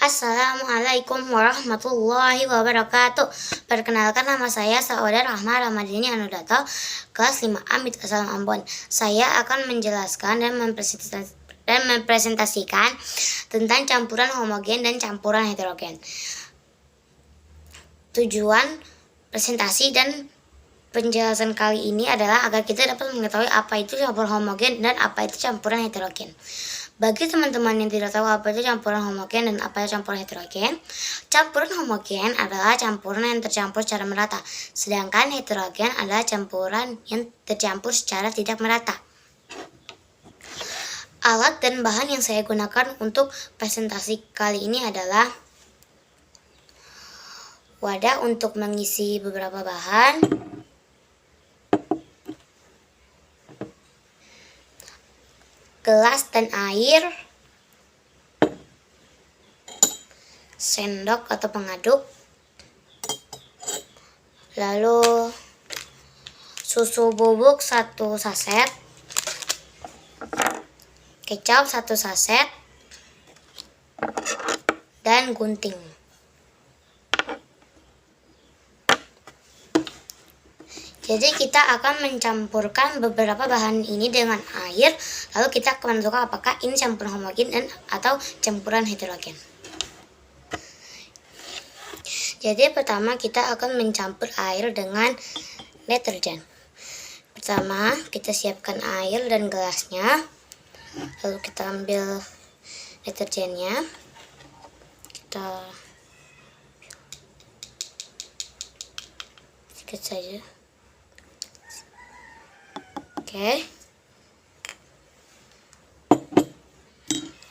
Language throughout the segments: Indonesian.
Assalamualaikum warahmatullahi wabarakatuh. Perkenalkan, nama saya Sauda Rahma Ramadhani Anudato, kelas 5A MIT Asal Ambon. Saya akan menjelaskan dan mempresentasikan tentang campuran homogen dan campuran heterogen. Tujuan presentasi dan penjelasan kali ini adalah agar kita dapat mengetahui apa itu campuran homogen dan apa itu campuran heterogen. Bagi teman-teman yang tidak tahu apa itu campuran homogen dan apa itu campuran heterogen, campuran homogen adalah campuran yang tercampur secara merata, sedangkan heterogen adalah campuran yang tercampur secara tidak merata. Alat dan bahan yang saya gunakan untuk presentasi kali ini adalah wadah untuk mengisi beberapa bahan, gelas dan air, sendok atau pengaduk, lalu susu bubuk 1 saset, kecap 1 saset, dan gunting. Jadi kita akan mencampurkan beberapa bahan ini dengan air, lalu kita akan menentukan apakah ini campuran homogen dan atau campuran heterogen. Jadi pertama kita akan mencampur air dengan deterjen. Pertama kita siapkan air dan gelasnya, lalu kita ambil deterjennya, kita sedikit saja. Oke.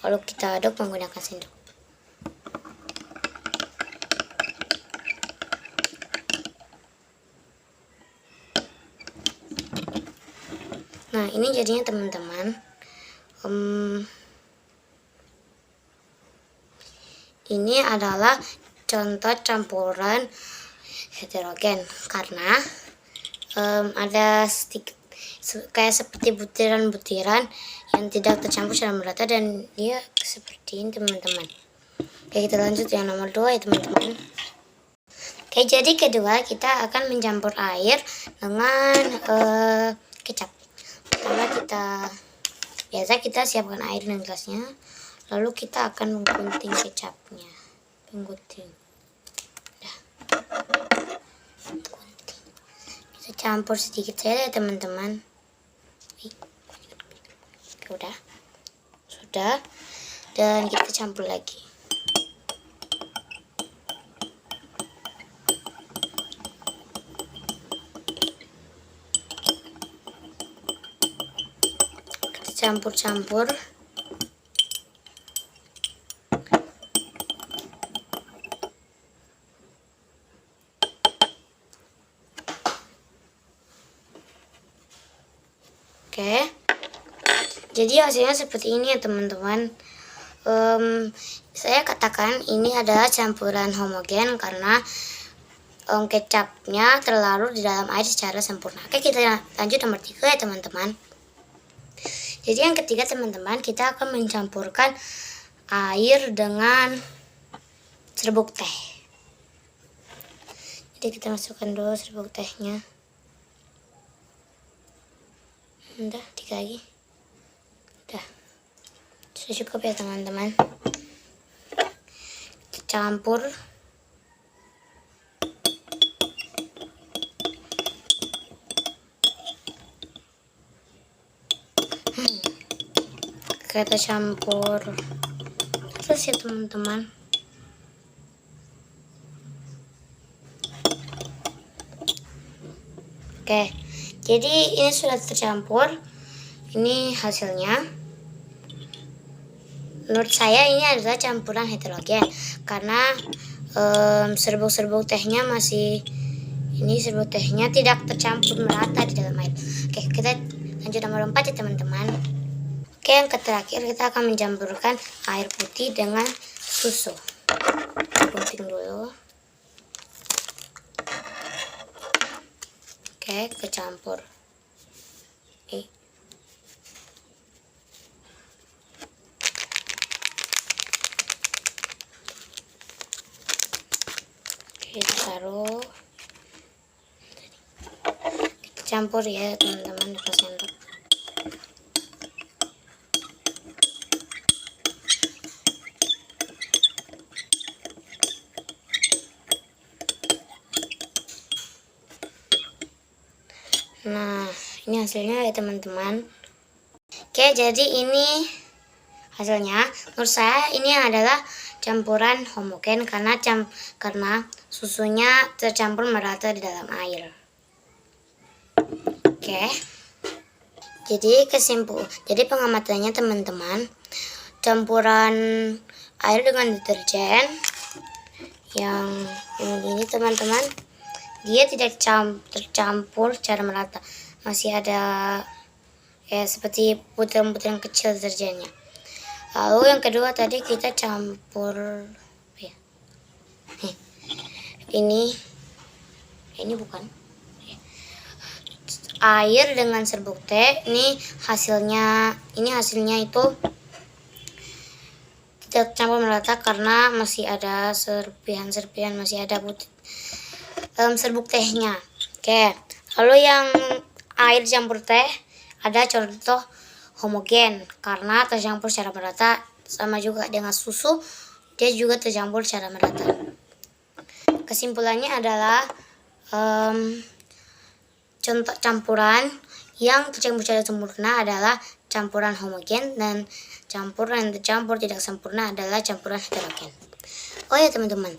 Lalu kita aduk menggunakan sendok. Nah, ini jadinya teman-teman. Ini adalah contoh campuran heterogen karena ada sedikit kayak seperti butiran-butiran yang tidak tercampur secara merata dan dia seperti ini teman-teman. Oke, kita lanjut yang nomor 2 ya teman-teman. Oke, jadi kedua kita akan mencampur air dengan kecap. Pertama kita siapkan air dan gelasnya, lalu kita akan menggunting kecapnya. Penggunting. Kita campur sedikit saja ya teman-teman. Sudah, dan kita campur lagi. Kita campur-campur. Oke. Jadi hasilnya seperti ini ya teman-teman. Saya katakan ini adalah campuran homogen karena kecapnya terlarut di dalam air secara sempurna. Oke, kita lanjut nomor 3 ya teman-teman. Jadi yang ketiga teman-teman, kita akan mencampurkan air dengan serbuk teh. Jadi kita masukkan dulu serbuk tehnya. Udah, 3 lagi. Udah, sudah cukup ya teman-teman. Kita campur. Kita campur terus ya teman-teman. Oke, jadi ini sudah tercampur. Ini hasilnya. Menurut saya ini adalah campuran heterogen karena serbuk-serbuk tehnya serbuk tehnya tidak tercampur merata di dalam air. Oke, kita lanjut nomor 4 ya teman-teman. Oke, yang terakhir kita akan mencampurkan air putih dengan susu. Gunting dulu. Oke, kecampur. kita taruh, kita campur ya teman-teman pakai sendok. Nah, ini hasilnya ya teman-teman. Oke, jadi ini hasilnya. Menurut saya ini adalah campuran homogen karena susunya tercampur merata di dalam air. Oke. Jadi pengamatannya teman-teman, campuran air dengan deterjen yang ini teman-teman, dia tidak tercampur secara merata, masih ada ya seperti butiran-butiran kecil deterjennya. Lalu yang kedua tadi kita campur ya, ini bukan air dengan serbuk teh. Ini hasilnya itu tidak campur merata karena masih ada serpihan, masih ada serbuk tehnya. Oke, lalu yang air campur teh ada contoh homogen karena tercampur secara merata, sama juga dengan susu, dia juga tercampur secara merata. Kesimpulannya adalah contoh campuran yang tercampur secara sempurna adalah campuran homogen, dan campuran yang tercampur tidak sempurna adalah campuran heterogen. Oh ya teman-teman,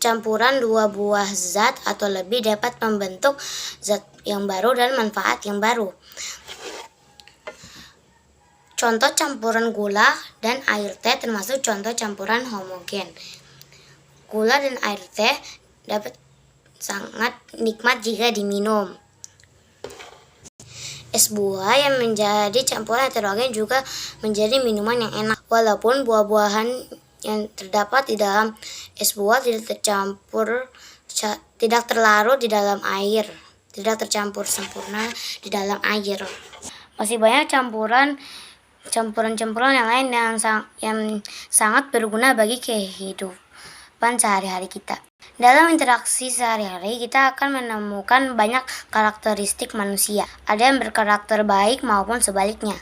campuran dua buah zat atau lebih dapat membentuk zat yang baru dan manfaat yang baru. Contoh campuran gula dan air teh termasuk contoh campuran homogen. Gula dan air teh dapat sangat nikmat jika diminum. Es buah yang menjadi campuran heterogen juga menjadi minuman yang enak. Walaupun buah-buahan yang terdapat di dalam es buah tidak terlarut di dalam air, tidak tercampur sempurna di dalam air. Masih banyak campuran yang lain yang sangat berguna bagi kehidupan sehari-hari kita. Dalam interaksi sehari-hari kita akan menemukan banyak karakteristik manusia. Ada yang berkarakter baik maupun sebaliknya.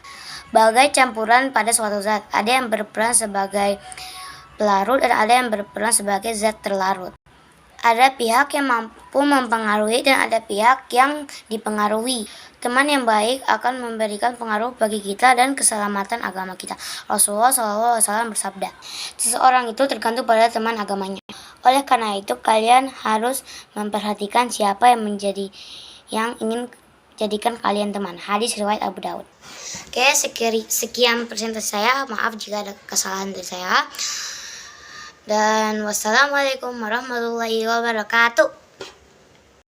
Bagai campuran pada suatu zat, ada yang berperan sebagai pelarut dan ada yang berperan sebagai zat terlarut. Ada pihak yang mampu mempengaruhi dan ada pihak yang dipengaruhi. Teman yang baik akan memberikan pengaruh bagi kita dan keselamatan agama kita. Rasulullah SAW bersabda, seseorang itu tergantung pada teman agamanya. Oleh karena itu kalian harus memperhatikan siapa yang ingin jadikan kalian teman. Hadis riwayat Abu Daud. Oke, sekian presentasi saya. Maaf jika ada kesalahan dari saya. Dan wassalamualaikum warahmatullahi wabarakatuh.